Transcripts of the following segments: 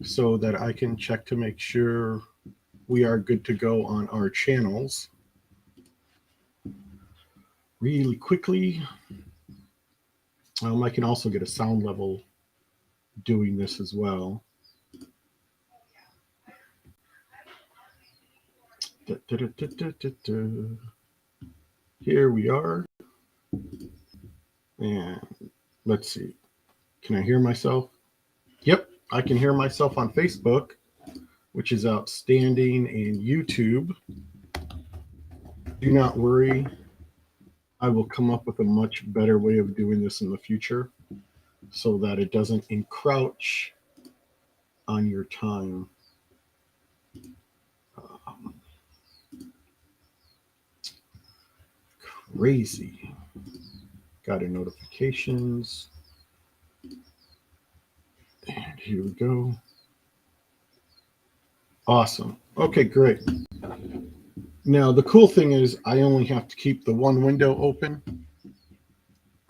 so that I can check to make sure we are good to go on our channels really quickly. I can also get a sound level doing this as well. Da, da, da, da, da, da. Here we are. And let's see. Can I hear myself? Yep, I can hear myself on Facebook, which is outstanding, and YouTube. Do not worry. I will come up with a much better way of doing this in the future so that it doesn't encroach on your time. Um, Crazy. Got a notifications. And here we go. Awesome. Okay, great. Now, the cool thing is I only have to keep the one window open.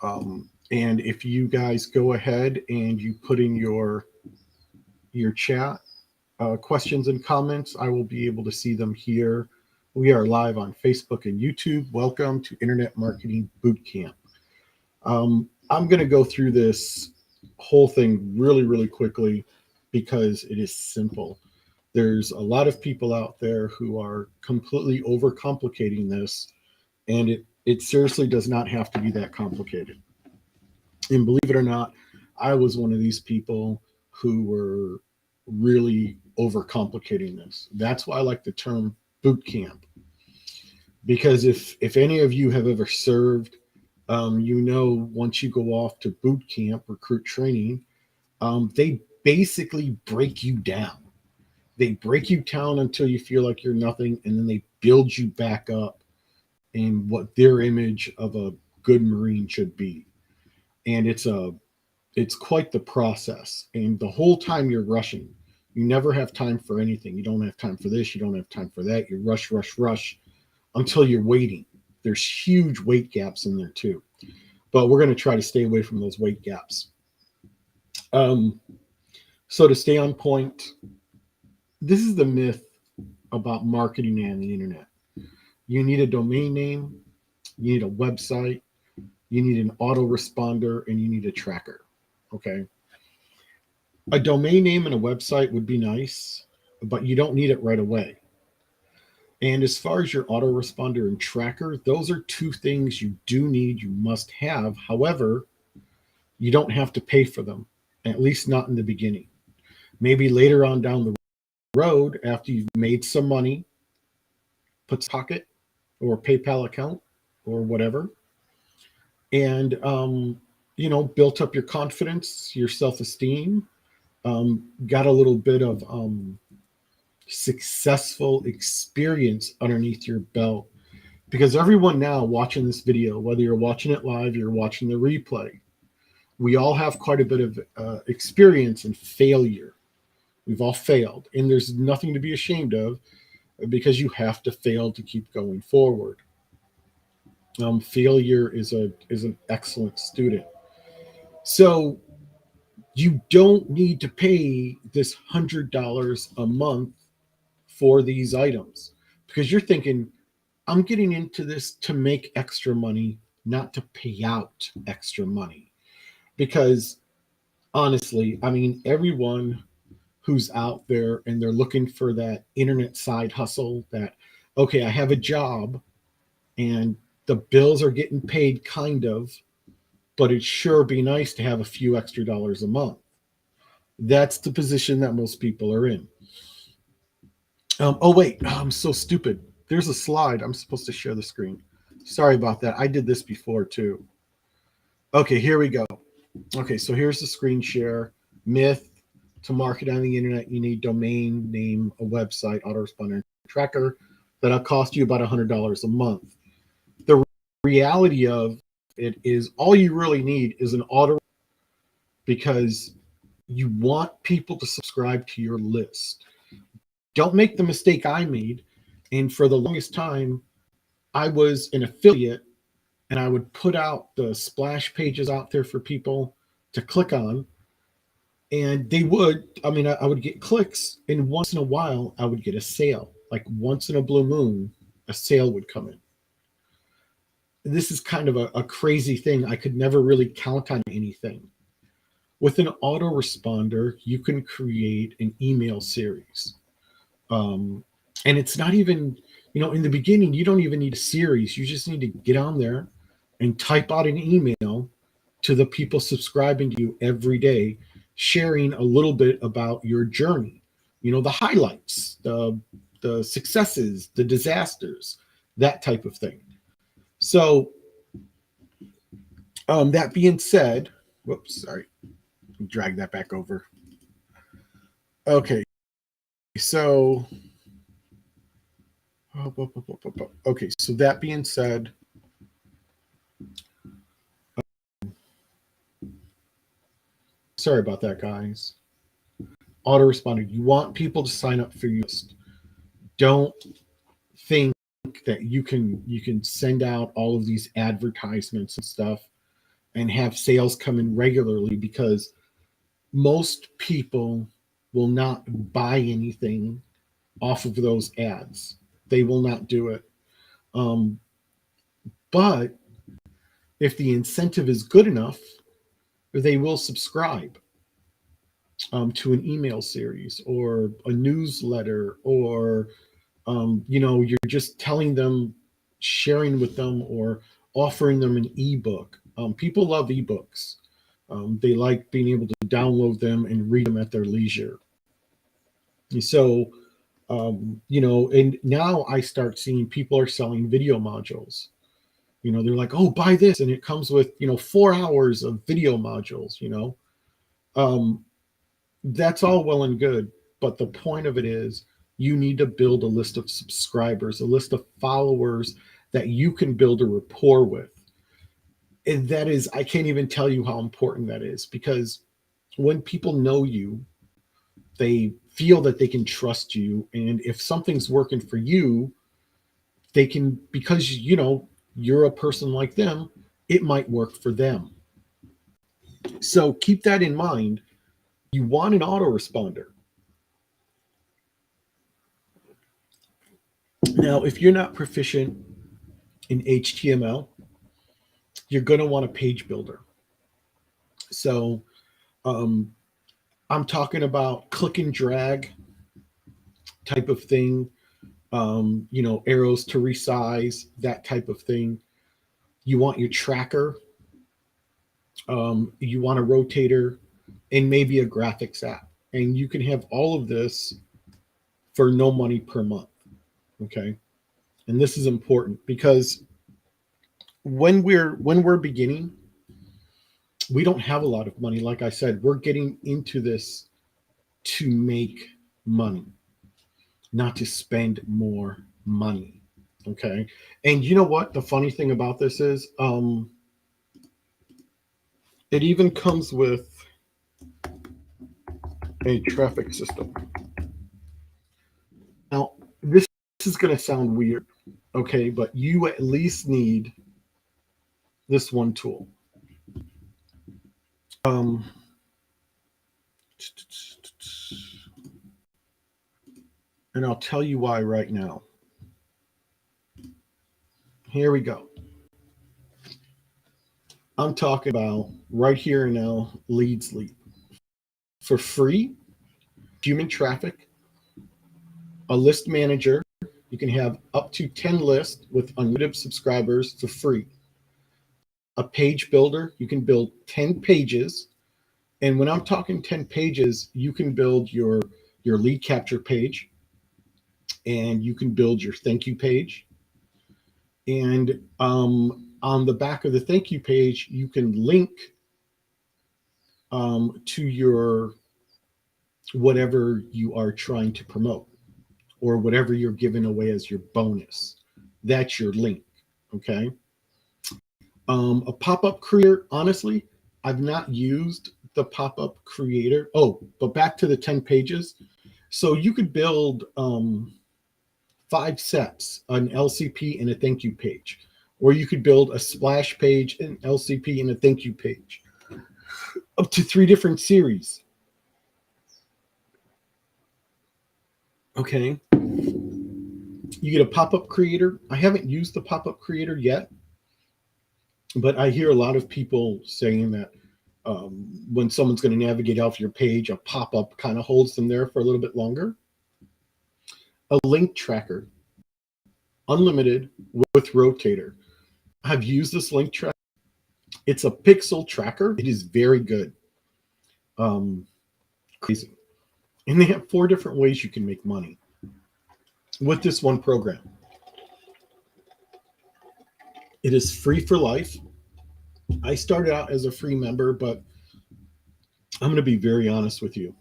And if you guys go ahead and you put in your chat questions and comments, I will be able to see them here. We are live on Facebook and YouTube. Welcome to Internet Marketing Bootcamp. I'm going to go through this whole thing really, really quickly because it is simple. There's a lot of people out there who are completely overcomplicating this, and it seriously does not have to be that complicated. And believe it or not, I was one of these people who were really overcomplicating this. That's why I like the term boot camp, because if any of you have ever served, you know, once you go off to boot camp, recruit training, they basically break you down. They break you down until you feel like you're nothing, and then they build you back up in what their image of a good Marine should be. And it's quite the process. And the whole time you're rushing, you never have time for anything. You don't have time for this, you don't have time for that. You rush, rush, rush until you're waiting. There's huge weight gaps in there too. But we're going to try to stay away from those weight gaps. Um, so to stay on point, this is the myth about marketing and the internet. You need a domain name, you need a website, you need an autoresponder, and you need a tracker. Okay. A domain name and a website would be nice, but you don't need it right away. And as far as your autoresponder and tracker, those are two things you do need, you must have. However, you don't have to pay for them, at least not in the beginning. Maybe later on down the road, after you've made some money, put pocket or PayPal account or whatever, and built up your confidence, your self-esteem, got a little bit of successful experience underneath your belt. Because everyone now watching this video, whether you're watching it live, you're watching the replay, we all have quite a bit of experience in failure. We've all failed, and there's nothing to be ashamed of because you have to fail to keep going forward. Failure is an excellent student. So you don't need to pay this $100 a month for these items because you're thinking, I'm getting into this to make extra money, not to pay out extra money. Because honestly, I mean, everyone who's out there and they're looking for that internet side hustle, that, okay, I have a job and the bills are getting paid kind of, but it'd sure be nice to have a few extra dollars a month. That's the position that most people are in. Oh, wait, I'm so stupid. There's a slide. I'm supposed to share the screen. Sorry about that. I did this before too. Okay, here we go. Okay, so here's the screen share. Myth: to market on the internet, you need domain name, a website, autoresponder, tracker. That'll cost you about $100 a month. The reality of it is all you really need is an auto, because you want people to subscribe to your list. Don't make the mistake I made. And for the longest time, I was an affiliate and I would put out the splash pages out there for people to click on. And they would, I mean, I would get clicks, and once in a while, I would get a sale. Like once in a blue moon, a sale would come in. This is kind of a crazy thing. I could never really count on anything. With an autoresponder, you can create an email series. Um, and it's not even, in the beginning, you don't even need a series. You just need to get on there and type out an email to the people subscribing to you every day, sharing a little bit about your journey, the highlights, the successes, the disasters, that type of thing. So, that being said, whoops, sorry, drag that back over. Okay, so okay, so that being said, sorry about that, guys. Autoresponder. You want people to sign up for your list. Don't think that you can send out all of these advertisements and stuff and have sales come in regularly, because most people will not buy anything off of those ads. They will not do it. Um, but if the incentive is good enough, they will subscribe to an email series or a newsletter, or you're just telling them, sharing with them, or offering them an ebook. People love ebooks. They like being able to download them and read them at their leisure. And so, and now I start seeing people are selling video modules. They're like, oh, buy this, and it comes with 4 hours of video modules. Um, that's all well and good, but the point of it is you need to build a list of subscribers, a list of followers that you can build a rapport with. And that is, I can't even tell you how important that is, because when people know you, they feel that they can trust you. And if something's working for you, they can, because you're a person like them, it might work for them. So keep that in mind. You want an autoresponder. Now, if you're not proficient in HTML, you're going to want a page builder. So um, I'm talking about click and drag type of thing, arrows to resize, that type of thing. You want your tracker, you want a rotator, and maybe a graphics app. And you can have all of this for no money per month. Okay. And this is important because when we're beginning, we don't have a lot of money. Like I said, we're getting into this to make money, not to spend more money. Okay. And you know what? The funny thing about this is, it even comes with a traffic system. Now, this is going to sound weird, okay, but you at least need this one tool. Um, and I'll tell you why right now. Here we go. I'm talking about right here and now, Leads Leap. For free, human traffic, a list manager. You can have up to 10 lists with unlimited subscribers for free. A page builder, you can build 10 pages. And when I'm talking 10 pages, you can build your lead capture page, and you can build your thank you page. And on the back of the thank you page, you can link to your whatever you are trying to promote, or whatever you're giving away as your bonus. That's your link. Okay. A pop-up creator, honestly, I've not used the pop-up creator. Oh, but back to the 10 pages. So you could build 5 sets, an LCP and a thank you page, or you could build a splash page, an LCP and a thank you page, up to 3 different series. Okay. You get a pop-up creator. I haven't used the pop-up creator yet, but I hear a lot of people saying that when someone's going to navigate off your page, a pop-up kind of holds them there for a little bit longer. A link tracker, unlimited with rotator. I've used this link tracker. It's a pixel tracker. It is very good. Crazy. And they have 4 different ways you can make money with this one program. It is free for life. I started out as a free member, but I'm going to be very honest with you.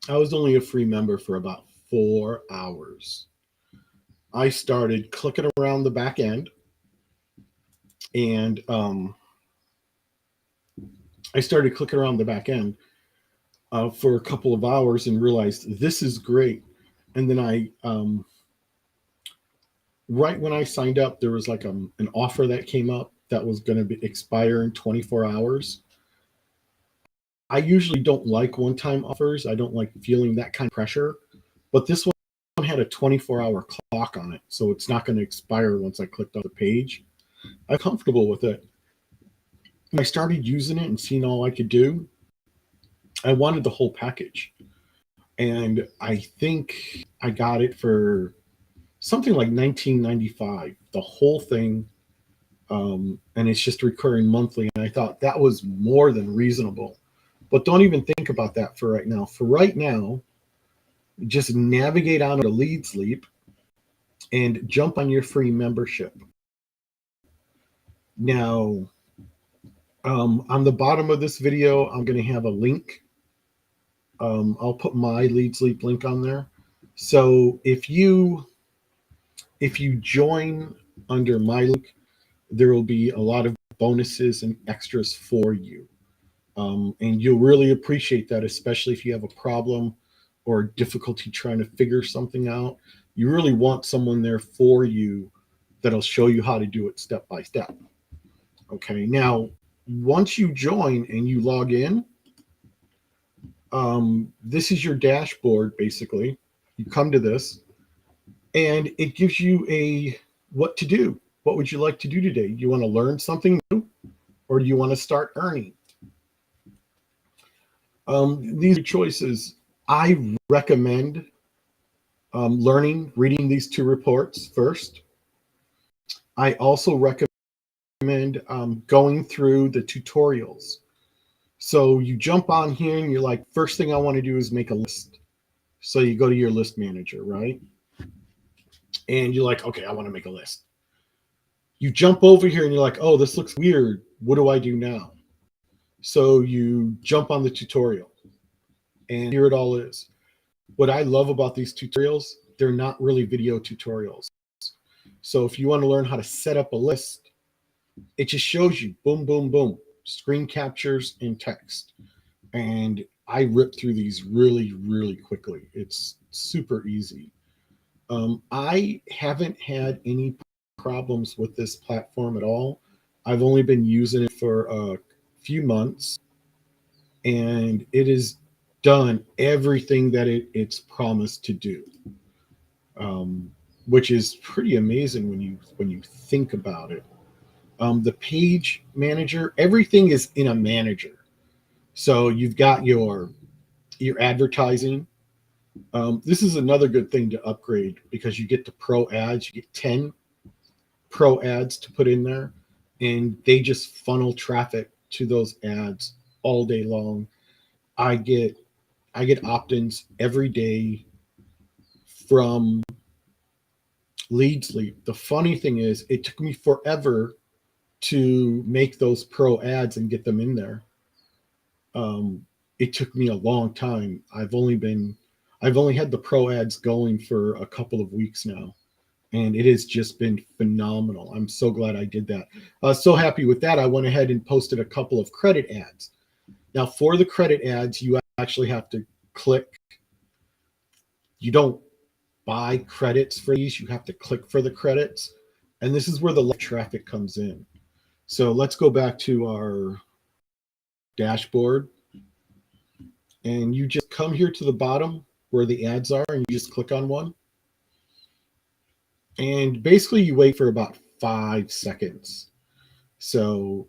I was only a free member for about 4 hours. I started clicking around the back end, and for a couple of hours and realized this is great. And then right when I signed up, there was like an offer that came up that was going to expire in 24 hours. I usually don't like one-time offers. I don't like feeling that kind of pressure, but this one had a 24-hour clock on it, so it's not going to expire once I clicked on the page. I'm comfortable with it. When I started using it and seeing all I could do, I wanted the whole package. And I think I got it for something like $19.95, the whole thing. And it's just recurring monthly. And I thought that was more than reasonable. But don't even think about that for right now. For right now, just navigate on to Lead Sleep and jump on your free membership. Now, on the bottom of this video, I'm going to have a link. I'll put my Lead Sleep link on there. So if you join under my link, there will be a lot of bonuses and extras for you. And you'll really appreciate that, especially if you have a problem or difficulty trying to figure something out. You really want someone there for you that'll show you how to do it step by step. Okay, now, once you join and you log in, this is your dashboard, basically. You come to this, and it gives you what to do. What would you like to do today? Do you want to learn something new, or do you want to start earning? These are choices. I recommend reading these 2 reports first. I also recommend going through the tutorials. So you jump on here and you're like, first thing I want to do is make a list. So you go to your list manager, right? And you're like, okay, I want to make a list. You jump over here and you're like, oh, this looks weird. What do I do now? So you jump on the tutorial, and here it all is. What I love about these tutorials, they're not really video tutorials. So if you want to learn how to set up a list, it just shows you boom, boom, boom, screen captures and text. And I rip through these really, really quickly. It's super easy. I haven't had any problems with this platform at all. I've only been using it for a few months, and it has done everything that it's promised to do, which is pretty amazing when you think about it. The page manager, everything is in a manager. So you've got your advertising. This is another good thing to upgrade because you get the pro ads. You get 10 pro ads to put in there, and they just funnel traffic to those ads all day long. I get opt-ins every day from Lead Sleep. The funny thing is, it took me forever to make those pro ads and get them in there. It took me a long time. I've only had the pro ads going for a couple of weeks now, and it has just been phenomenal. I'm so glad I did that. So happy with that. I went ahead and posted a couple of credit ads. Now, for the credit ads, you actually have to click. You don't buy credits for these. You have to click for the credits. And this is where the live traffic comes in. So let's go back to our dashboard. And you just come here to the bottom where the ads are, and you just click on one. And basically you wait for about 5 seconds. So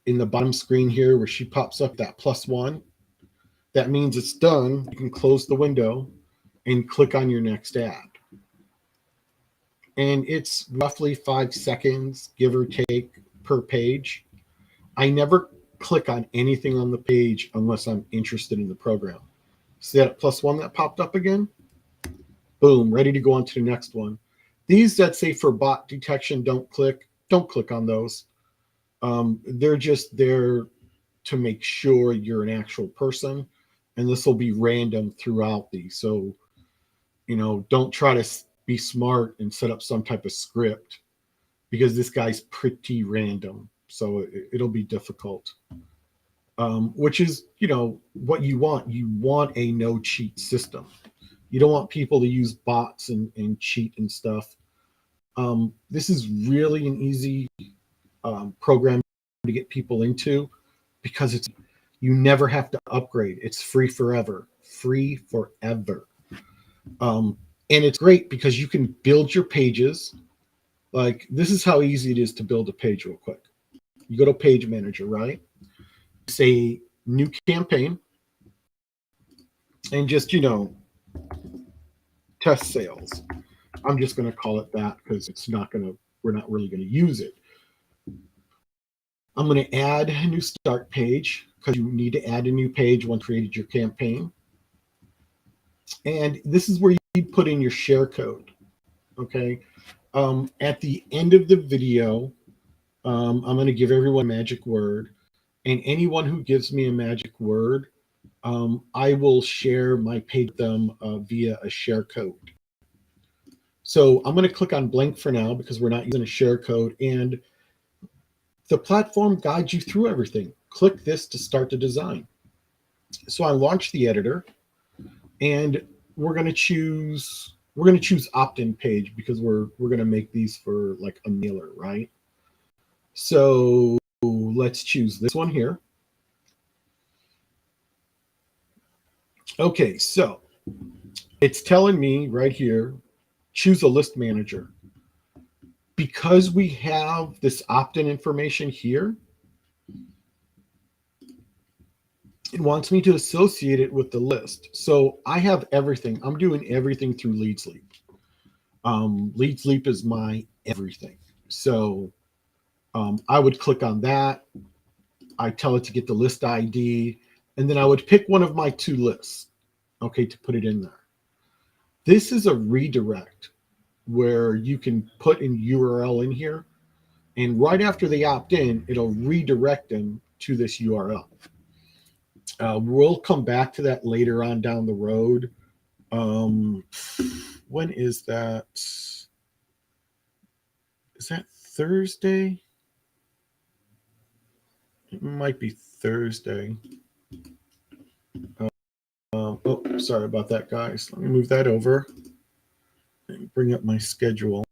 in the bottom screen here where she pops up that +1, that means it's done. You can close the window and click on your next ad. And it's roughly 5 seconds, give or take, per page. I never click on anything on the page unless I'm interested in the program. See that +1 that popped up again? Boom, ready to go on to the next one. These that say for bot detection, don't click on those. They're just there to make sure you're an actual person, and this will be random throughout these. So, don't try to be smart and set up some type of script, because this guy's pretty random. So it'll be difficult. Which is, what you want. You want a no cheat system. You don't want people to use bots and cheat and stuff. This is really an easy program to get people into, because you never have to upgrade. It's free forever. And it's great because you can build your pages. Like, this is how easy it is to build a page real quick. You go to Page Manager, right? Say new campaign, and just, test sales. I'm just going to call it that because we're not really going to use it. I'm going to add a new start page, because you need to add a new page once you created your campaign. And this is where you put in your share code. Okay. At the end of the video, I'm going to give everyone a magic word. And anyone who gives me a magic word, I will share my page with them via a share code. So I'm going to click on blank for now because we're not using a share code. And the platform guides you through everything. Click this to start the design. So I launch the editor, and we're going to choose opt-in page, because we're going to make these for like a mailer, right? So let's choose this one here. Okay, so it's telling me right here, choose a list manager. Because we have this opt-in information here, it wants me to associate it with the list. So I have everything. I'm doing everything through Leads Leap. Leads Leap is my everything. So I would click on that. I tell it to get the list ID, and then I would pick one of my two lists, okay, to put it in there. This is a redirect where you can put an URL in here, and right after they opt in, it'll redirect them to this URL. We'll come back to that later on down the road. When is that? Is that Thursday? It might be Thursday. Oh, sorry about that, guys. Let me move that over and bring up my schedule.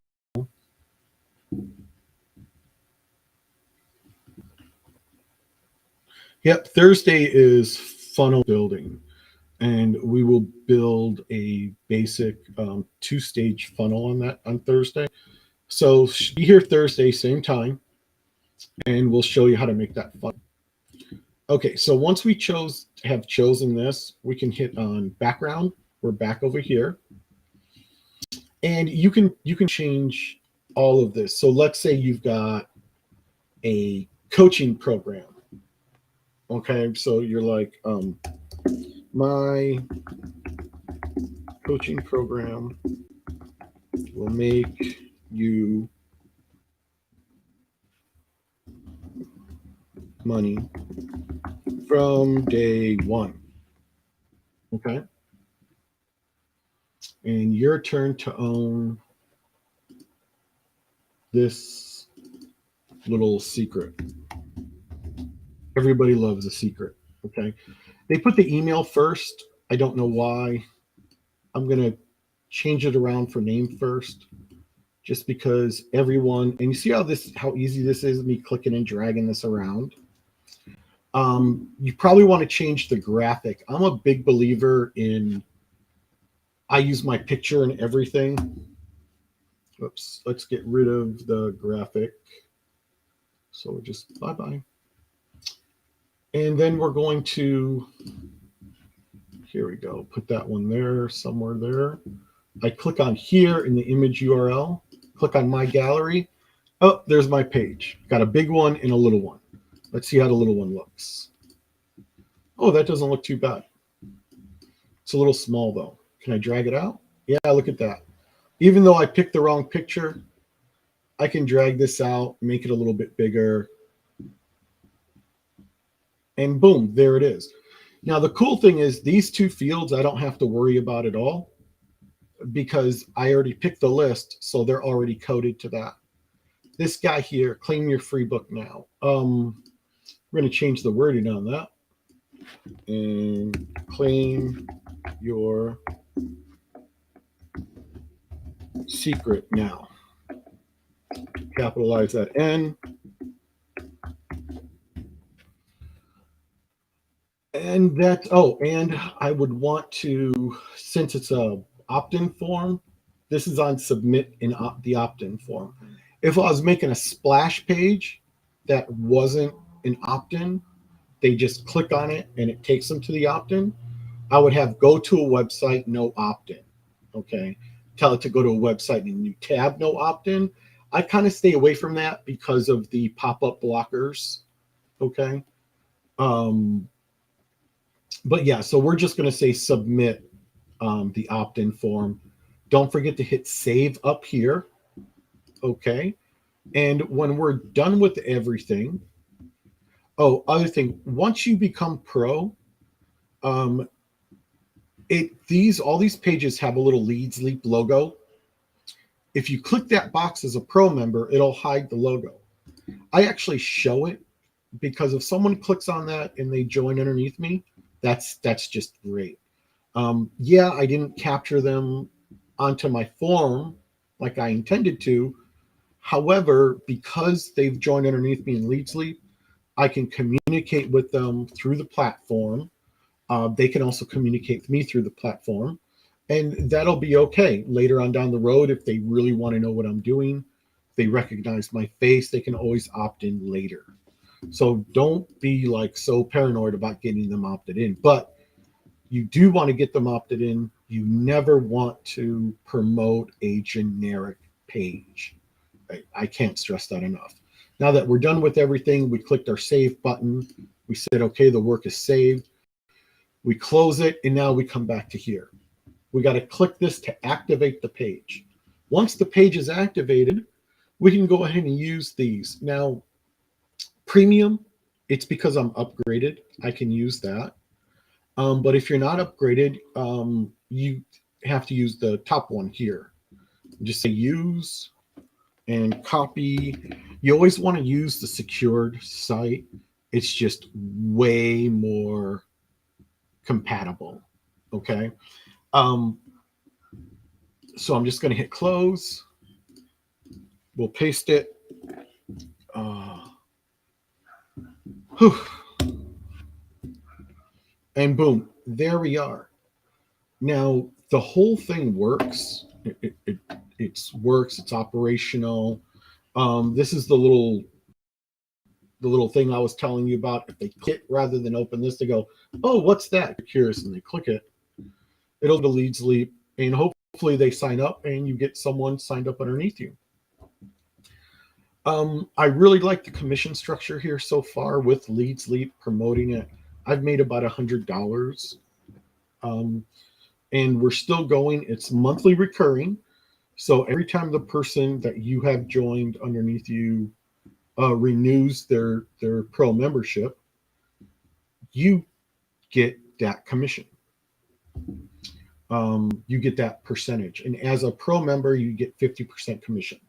Yep, Thursday is funnel building, and we will build a basic two-stage funnel on Thursday. So be here Thursday, same time, and we'll show you how to make that funnel. Okay, so once we have chosen this, we can hit on background. We're back over here, and you can change all of this. So let's say you've got a coaching program. Okay, so you're like, my coaching program will make you money from day one. Okay, and your turn to own this little secret. Everybody loves a secret. Okay, they put the email first. I don't know why. I'm going to change it around for name first, just because everyone, and you see how easy this is, me clicking and dragging this around. You probably want to change the graphic. I'm a big believer in I use my picture and everything. Oops, let's get rid of the graphic. So just bye bye. And then we're going to, here we go, put that one there, somewhere there. I click on here in the image URL, click on my gallery. Oh, there's my page. Got a big one and a little one. Let's see how the little one looks. Oh, that doesn't look too bad. It's a little small though. Can I drag it out? Yeah, look at that. Even though I picked the wrong picture, I can drag this out, make it a little bit bigger, and boom, there it is. Now, the cool thing is these two fields I don't have to worry about at all because I already picked the list, so they're already coded to that. This guy here, claim your free book now. We're going to change the wording on that and claim your secret now. Capitalize that N. And that, oh, and I would want to, since it's a opt-in form, this is on submit in the opt-in form. If I was making a splash page that wasn't an opt-in, they just click on it and it takes them to the opt-in. I would have go to a website, no opt-in. Okay. Tell it to go to a website and a new tab, no opt-in. I kind of stay away from that because of the pop-up blockers. Okay. But yeah, so we're just going to say submit the opt-in form. Don't forget to hit save up here. Okay. And when we're done with everything, oh, other thing, once you become pro, all these pages have a little Leads Leap logo. If you click that box as a pro member, it'll hide the logo. I actually show it because if someone clicks on that and they join underneath me, that's just great. Yeah, I didn't capture them onto my form like I intended to. However, because they've joined underneath me in Leads Leap, I can communicate with them through the platform. They can also communicate with me through the platform. And that'll be okay later on down the road if they really want to know what I'm doing. If they recognize my face, they can always opt in later. So don't be like so paranoid about getting them opted in. But you do want to get them opted in. You never want to promote a generic page. I can't stress that enough. Now that we're done with everything, we clicked our save button. We said, okay, the work is saved. We close it, and now we come back to here. We got to click this to activate the page. Once the page is activated, we can go ahead and use these. Now, premium, it's because I'm upgraded. I can use that. But if you're not upgraded, you have to use the top one here. Just say use and copy. You always want to use the secured site. It's just way more compatible. Okay. So I'm just going to hit close. We'll paste it. And boom, there we are. Now the whole thing works. It works. It's operational. This is the little thing I was telling you about. If they click rather than open this, they go, "Oh, what's that?" You're curious, and they click it. It'll go to Leads Leap, and hopefully they sign up, and you get someone signed up underneath you. I really like the commission structure here so far with Leads Leap promoting it. I've made about $100, and we're still going. It's monthly recurring, so every time the person that you have joined underneath you renews their pro membership, you get that commission. You get that percentage, and as a pro member, you get 50% commission.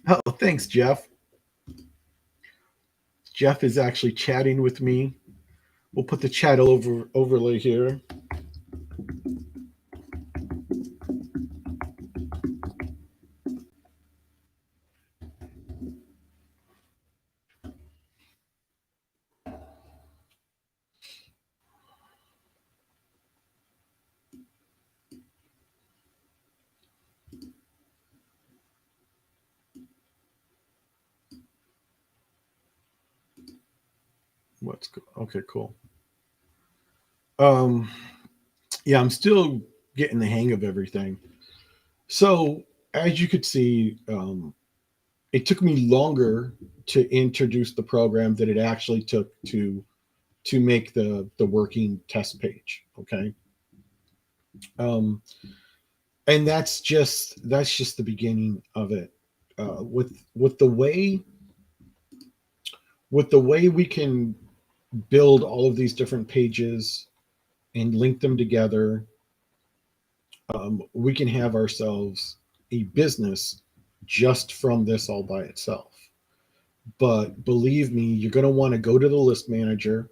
Oh, thanks, Jeff. Jeff is actually chatting with me. We'll put the chat overlay here. What's go- okay? Cool. Um, yeah, I'm still getting the hang of everything. So as you could see, it took me longer to introduce the program than it actually took to make the working test page. Okay. Um, and that's just the beginning of it. With the way we can build all of these different pages and link them together, we can have ourselves a business just from this all by itself. But believe me, you're going to want to go to the list manager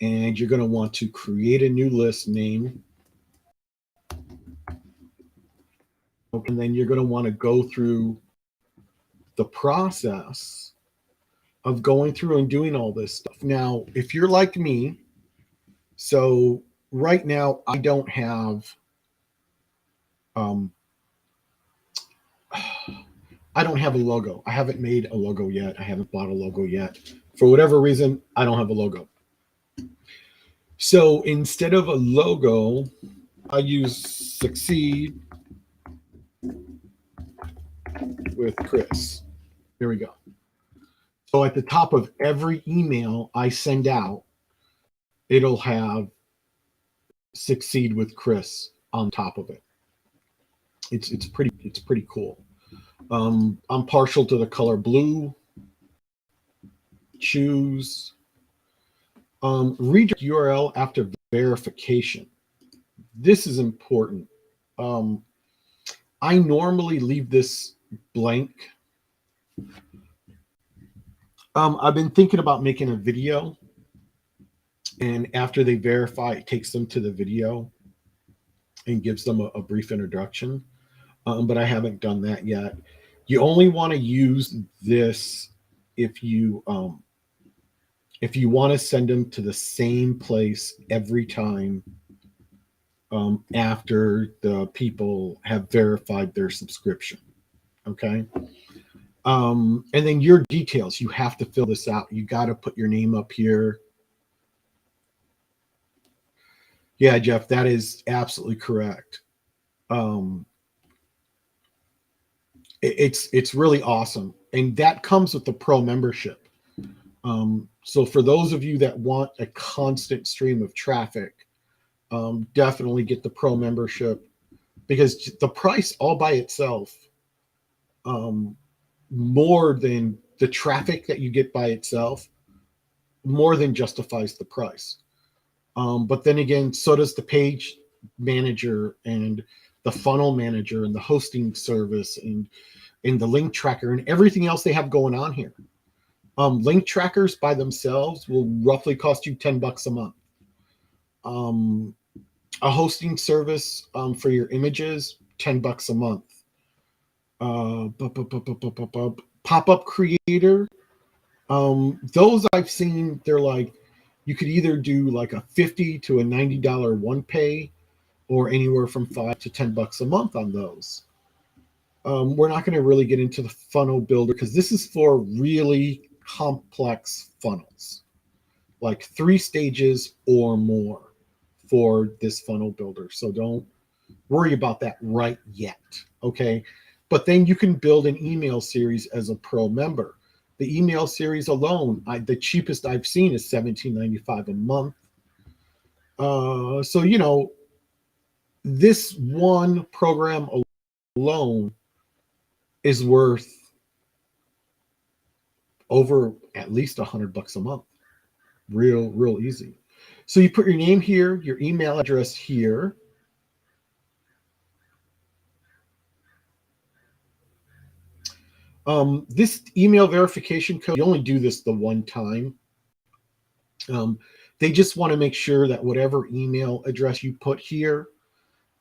and you're going to want to create a new list name. And then you're going to want to go through the process of going through and doing all this stuff. Now, if you're like me, so right now um, I don't have a logo. I haven't made a logo yet. I haven't bought a logo yet. For whatever reason, I don't have a logo. So instead of a logo, I use Succeed with Chris. Here we go. So at the top of every email I send out, it'll have Succeed with Chris on top of it. It's pretty cool. I'm partial to the color blue. Choose redirect URL after verification. This is important. Um, I normally leave this blank. I've been thinking about making a video, and after they verify, it takes them to the video and gives them a brief introduction. But I haven't done that yet. You only want to use this if you want to send them to the same place every time after the people have verified their subscription. Okay. And then your details, you have to fill this out. You got to put your name up here. Yeah, Jeff, that is absolutely correct. It's really awesome, and that comes with the pro membership. So for those of you that want a constant stream of traffic, definitely get the pro membership, because the price all by itself, more than the traffic that you get by itself, more than justifies the price. But then again, so does the page manager and the funnel manager and the hosting service and the link tracker and everything else they have going on here. Link trackers by themselves will roughly cost you $10 a month. A hosting service for your images, $10 a month. Pop-up creator, those I've seen, they're like, you could either do like a $50 to a $90 one pay, or anywhere from $5 to $10 a month on those. We're not going to really get into the funnel builder because this is for really complex funnels, like 3 stages or more for this funnel builder. So don't worry about that right yet. Okay. But then you can build an email series as a pro member. The email series alone, the cheapest I've seen is $17.95 a month. So this one program alone is worth over at least $100 a month. Real easy. So you put your name here, your email address here. This email verification code, you only do this the one time. They just want to make sure that whatever email address you put here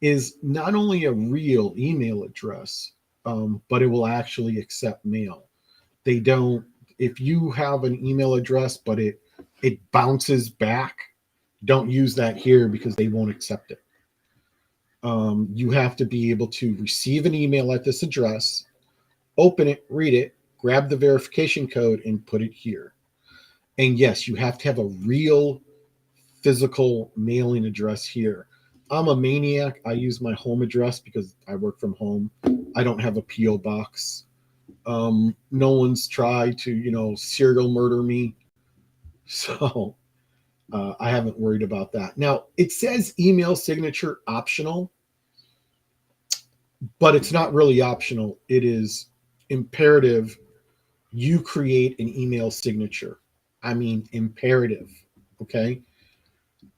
is not only a real email address, but it will actually accept mail. They don't, if you have an email address, but it bounces back, don't use that here because they won't accept it. You have to be able to receive an email at this address, open it, read it, grab the verification code, and put it here. And yes, you have to have a real physical mailing address here. I'm a maniac. I use my home address because I work from home. I don't have a P.O. box. No one's tried to, serial murder me. So I haven't worried about that. Now, it says email signature optional, but it's not really optional. It is imperative you create an email signature. I mean, imperative. Okay.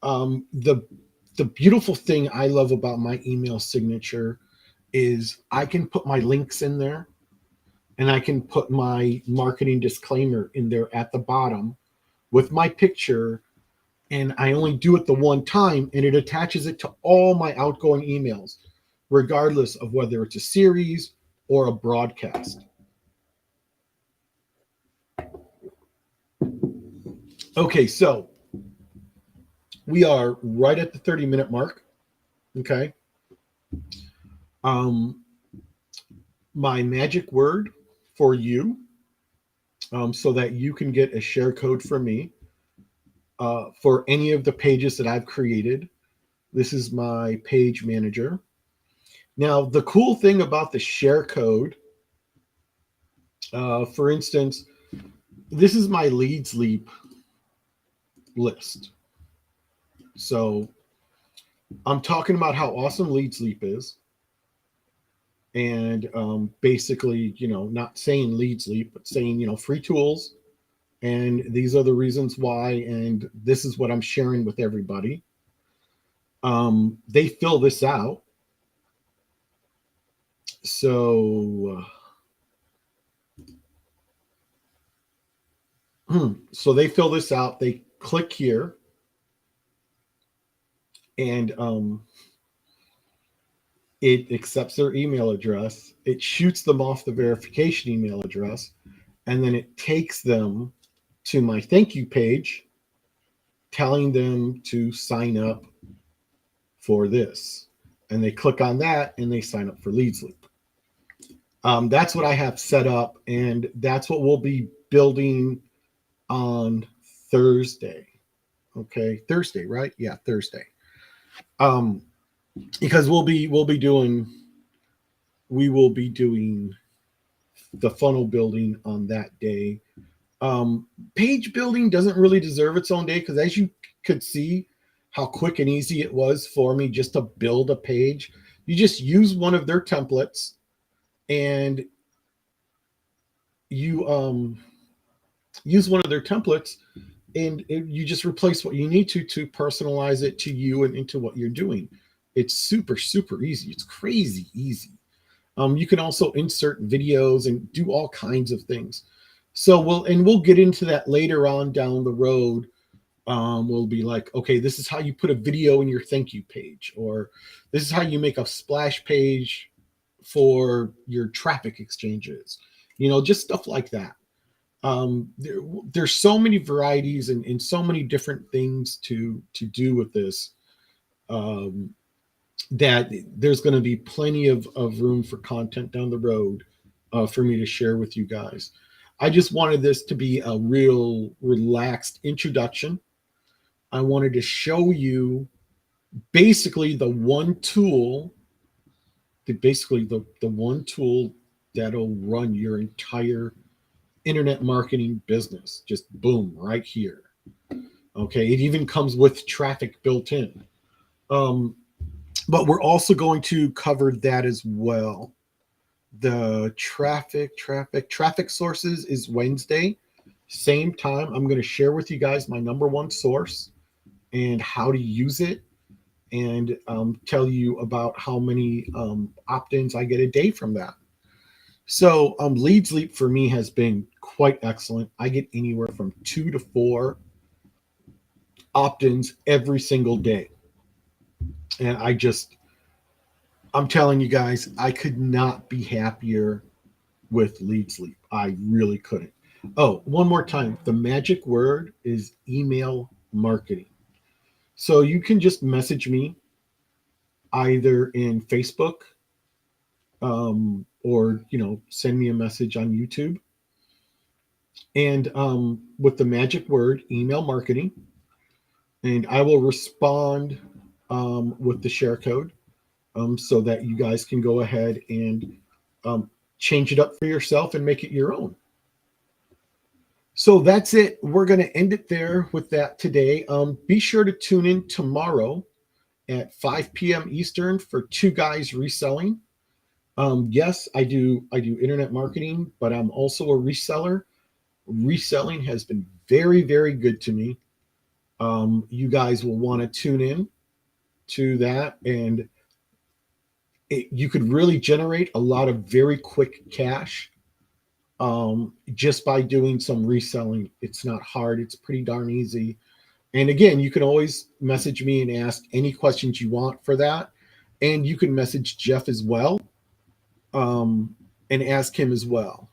The beautiful thing I love about my email signature is I can put my links in there and I can put my marketing disclaimer in there at the bottom with my picture, and I only do it the one time, and it attaches it to all my outgoing emails, regardless of whether it's a series or a broadcast. Okay, so we are right at the 30-minute mark. Okay. Um, my magic word for you, so that you can get a share code from me for any of the pages that I've created. This is my page manager. Now, the cool thing about the share code, for instance, this is my leads leap list. So I'm talking about how awesome leads leap is. And basically, not saying leads leap, but saying, free tools. And these are the reasons why. And this is what I'm sharing with everybody. They fill this out. So they fill this out. They click here, and it accepts their email address. It shoots them off the verification email address, and then it takes them to my thank you page, telling them to sign up for this. And they click on that and they sign up for Leads Loop. That's what I have set up, and that's what we'll be building on Thursday. Okay, Thursday, right? Yeah, Thursday. Um, because we will be doing the funnel building on that day. Page building doesn't really deserve its own day because, as you could see, how quick and easy it was for me just to build a page. You just use one of their templates, and you use one of their templates, and you just replace what you need to personalize it to you and into what you're doing. It's super, super easy. It's crazy easy. You can also insert videos and do all kinds of things. So we'll get into that later on down the road. We'll be like, okay, this is how you put a video in your thank you page, or this is how you make a splash page for your traffic exchanges. Just stuff like that. There's so many varieties and so many different things to do with this, um, that there's going to be plenty of room for content down the road for me to share with you guys. I just wanted this to be a real relaxed introduction. I wanted to show you basically the one tool that'll run your entire internet marketing business. Just boom, right here. Okay, it even comes with traffic built in. Um, but we're also going to cover that as well. The traffic sources is Wednesday, same time. I'm going to share with you guys my number one source and how to use it, and tell you about how many opt-ins I get a day from that. So Leads Leap for me has been quite excellent. I get anywhere from 2 to 4 opt-ins every single day. And I'm telling you guys, I could not be happier with Leads Leap. I really couldn't. Oh, one more time. The magic word is email marketing. So you can just message me either in Facebook, or send me a message on YouTube. and with the magic word email marketing, and I will respond with the share code so that you guys can go ahead and um, change it up for yourself and make it your own. So that's it. We're going to end it there with that today. Be sure to tune in tomorrow at 5 p.m. Eastern for Two Guys Reselling. Yes, I do internet marketing, but I'm also a reseller. Reselling has been very, very good to me. You guys will want to tune in to that, and you could really generate a lot of very quick cash just by doing some reselling. It's not hard, it's pretty darn easy. And again, you can always message me and ask any questions you want for that. And you can message Jeff as well and ask him as well.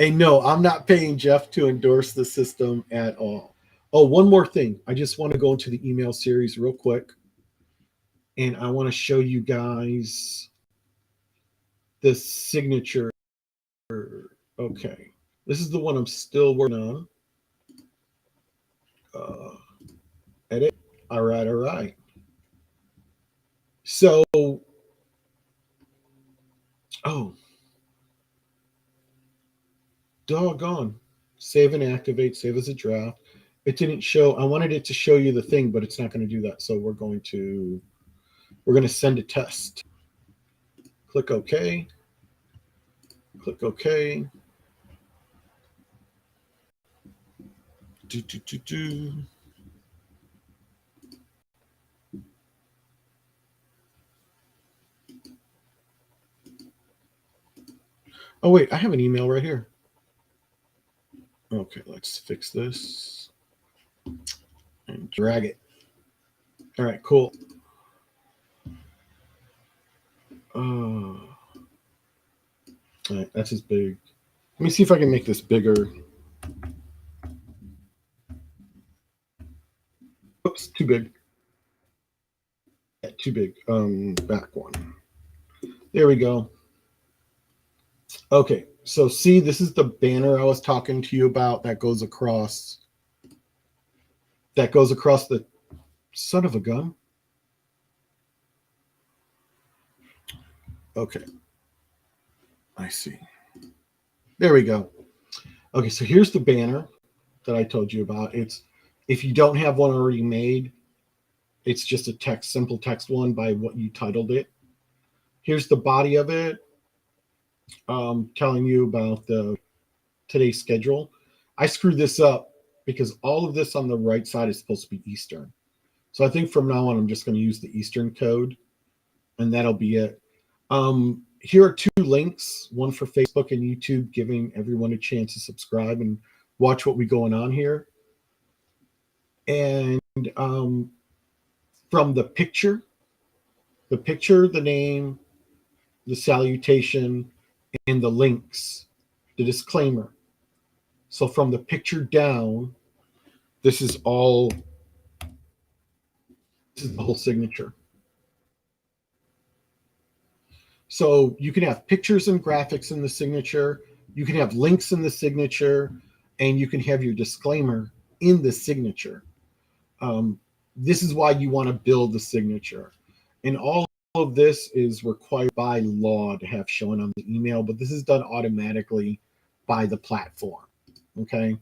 And no, I'm not paying Jeff to endorse the system at all. Oh, one more thing. I just want to go into the email series real quick. And I want to show you guys the signature. Okay. This is the one I'm still working on. Uh, Edit. All right, all right. So, oh, doggone. Save and activate, save as a draft. It didn't show. I wanted it to show you the thing, but it's not going to do that. So we're going to send a test. Click OK. Click OK. Do, do, do, do. Oh, wait, I have an email right here. Okay, let's fix this and drag it. All right, cool. All right, that's as big. Let me see if I can make this bigger. Oops, too big. Yeah, too big. Back one. There we go. Okay, so see, this is the banner I was talking to you about that goes across. That goes across the son of a gun. Okay, I see. There we go. Okay, so here's the banner that I told you about. It's if you don't have one already made, it's just a text, simple text one by what you titled it. Here's the body of it, telling you about the today's schedule. I screwed this up because all of this on the right side is supposed to be Eastern. So I think from now on, I'm just going to use the Eastern code, and that'll be it. Here are two links, one for Facebook and YouTube, giving everyone a chance to subscribe and watch what we going on here. And from the picture, the name, the salutation, and the links, the disclaimer. So from the picture down, this is all, this is the whole signature. So you can have pictures and graphics in the signature, you can have links in the signature, and you can have your disclaimer in the signature. This is why you want to build the signature. And all of this is required by law to have shown on the email, but this is done automatically by the platform. Okay.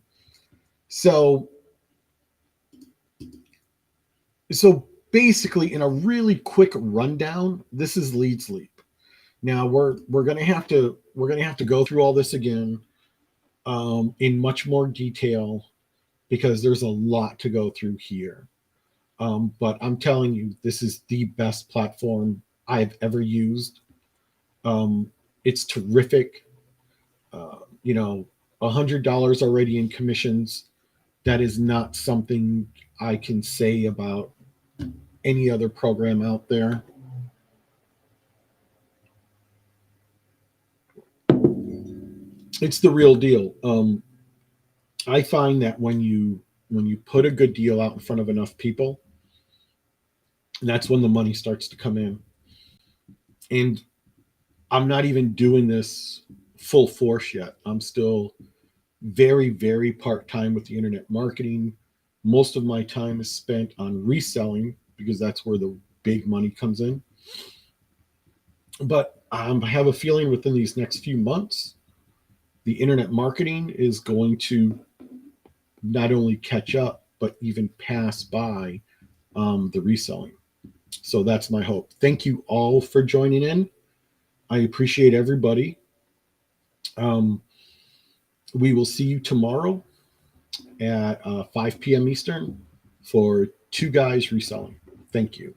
So, so basically, in a really quick rundown, this is Leads Leap. Now we're gonna have to go through all this again in much more detail because there's a lot to go through here. But I'm telling you, this is the best platform I've ever used. It's terrific. You know, $100 already in commissions. That is not something I can say about any other program out there. It's the real deal. I find that when you put a good deal out in front of enough people, that's when the money starts to come in. And I'm not even doing this full force yet. I'm still very, very part time with the internet marketing. Most of my time is spent on reselling because that's where the big money comes in. But I have a feeling within these next few months, the internet marketing is going to not only catch up, but even pass by the reselling. So that's my hope. Thank you all for joining in. I appreciate everybody. Um, we will see you tomorrow at 5 p.m. Eastern for Two Guys Reselling. Thank you.